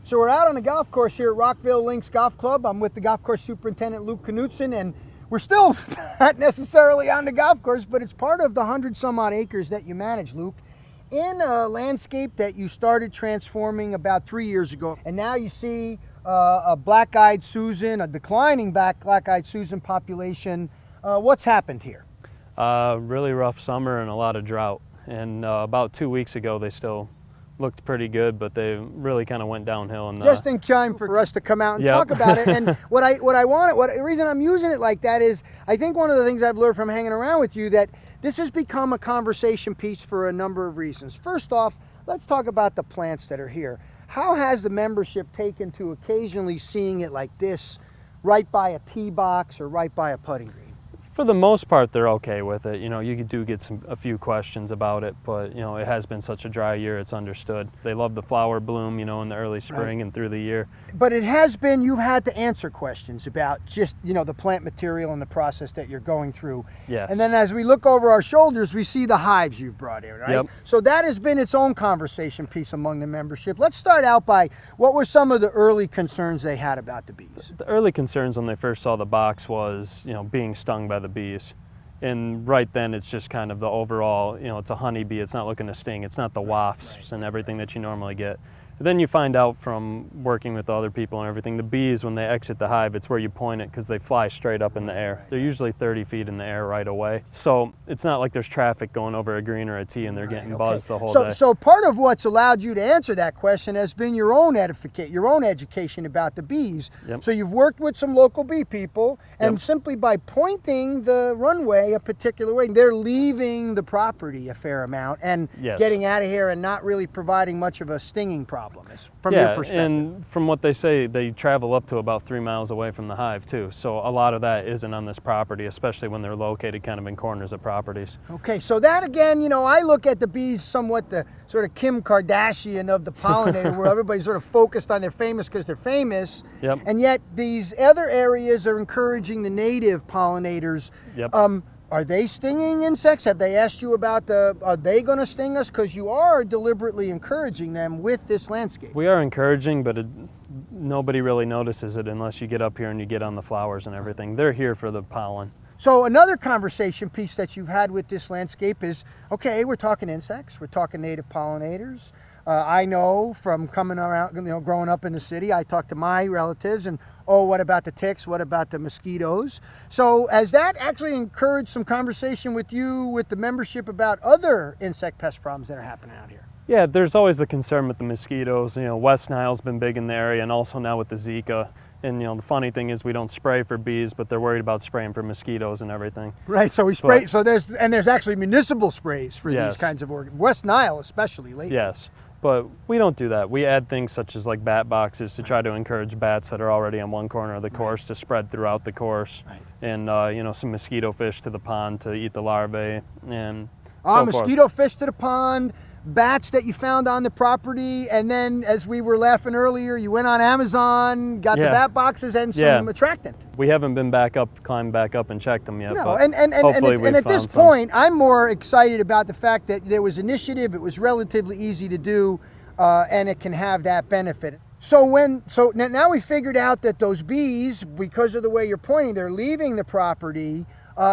So we're out on the golf course here at Rockville Links Golf Club. I'm with the golf course superintendent, Lucas Knutson, and we're still not necessarily on the golf course, but it's part of the 100 some odd acres that you manage, Luke, in a landscape that you started transforming about 3 years ago. And now you see a black-eyed Susan, a declining black-eyed Susan population. What's happened here? Really rough summer and a lot of drought. And about 2 weeks ago, they still looked pretty good, but they really kind of went downhill. And just in time for us to come out and talk about it. And the reason I'm using it like that is, I think one of the things I've learned from hanging around with you, that this has become a conversation piece for a number of reasons. First off, let's talk about the plants that are here. How has the membership taken to occasionally seeing it like this, right by a tee box or right by a putting green? For the most part, they're okay with it. You know, you do get a few questions about it, but you know, it has been such a dry year, it's understood. They love the flower bloom, you know, in the early spring and through the year. But it has been, you've had to answer questions about just, you know, the plant material and the process that you're going through. Yeah. And then as we look over our shoulders, we see the hives you've brought in, right? Yep. So that has been its own conversation piece among the membership. Let's start out by, what were some of the early concerns they had about the bees? The early concerns when they first saw the box was, you know, being stung by the bees. And right then it's just kind of the overall, you know, it's a honeybee, it's not looking to sting, it's not the wasps and everything that you normally get. But then you find out from working with other people and everything, the bees, when they exit the hive, it's where you point it because they fly straight up in the air. They're usually 30 feet in the air right away. So it's not like there's traffic going over a green or a tee and they're getting buzzed the whole day. So part of what's allowed you to answer that question has been your own education about the bees. Yep. So you've worked with some local bee people, and simply by pointing the runway a particular way, they're leaving the property a fair amount and getting out of here and not really providing much of a stinging problem from your perspective. And from what they say, they travel up to about 3 miles away from the hive too. So a lot of that isn't on this property, especially when they're located kind of in corners of properties. Okay, so that again, you know, I look at the bees somewhat the sort of Kim Kardashian of the pollinator, where everybody's sort of focused on they're famous because they're famous. Yep. And yet these other areas are encouraging the native pollinators. Yep. Are they stinging insects? Have they asked you about are they going to sting us? Because you are deliberately encouraging them with this landscape. We are encouraging, but nobody really notices it unless you get up here and you get on the flowers and everything. They're here for the pollen. So another conversation piece that you've had with this landscape is, okay, we're talking insects, we're talking native pollinators. I know from coming around, you know, growing up in the city, I talk to my relatives and, oh, what about the ticks? What about the mosquitoes? So has that actually encouraged some conversation with you, with the membership, about other insect pest problems that are happening out here? Yeah, there's always the concern with the mosquitoes. You know, West Nile's been big in the area, and also now with the Zika. And you know, the funny thing is we don't spray for bees, but they're worried about spraying for mosquitoes and everything. Right, so we spray, so there's actually municipal sprays for these kinds of organisms. West Nile especially lately. Yes. But we don't do that. We add things such as like bat boxes to try to encourage bats that are already on one corner of the course to spread throughout the course. Right. And you know, some mosquito fish to the pond to eat the larvae and so mosquito fish to the pond, bats that you found on the property, and then as we were laughing earlier, you went on Amazon, got the bat boxes and some attractant. We haven't been climbed back up and checked them yet. No, but and at this point, I'm more excited about the fact that there was initiative, it was relatively easy to do, and it can have that benefit. So now we figured out that those bees, because of the way you're pointing, they're leaving the property.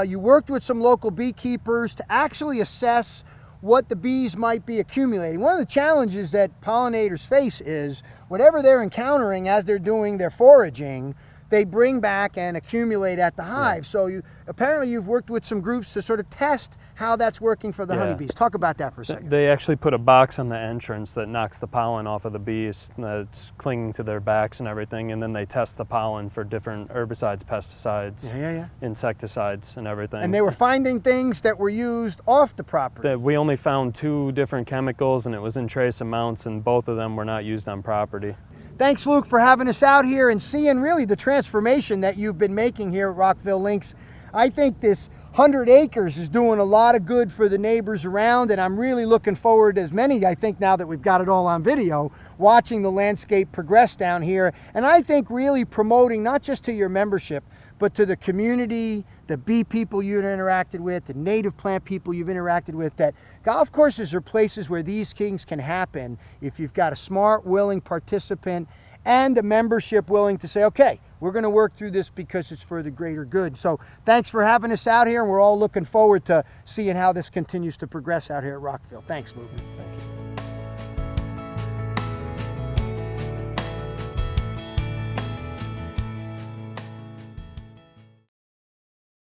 You worked with some local beekeepers to actually assess what the bees might be accumulating. One of the challenges that pollinators face is whatever they're encountering as they're doing their foraging, they bring back and accumulate at the hive. Yeah. So apparently you've worked with some groups to sort of test how that's working for the honeybees. Talk about that for a second. They actually put a box on the entrance that knocks the pollen off of the bees that's clinging to their backs and everything, and then they test the pollen for different herbicides, pesticides, insecticides and everything. And they were finding things that were used off the property. We only found 2 different chemicals, and it was in trace amounts, and both of them were not used on property. Thanks, Luke, for having us out here and seeing really the transformation that you've been making here at Rockville Links. I think this 100 acres is doing a lot of good for the neighbors around, and I'm really looking forward, as many, I think now that we've got it all on video, watching the landscape progress down here. And I think really promoting, not just to your membership, but to the community, the bee people you've interacted with, the native plant people you've interacted with, that golf courses are places where these things can happen if you've got a smart, willing participant and a membership willing to say, okay, we're going to work through this because it's for the greater good. So thanks for having us out here, and we're all looking forward to seeing how this continues to progress out here at Rockville. Thanks, Luke. Thank you.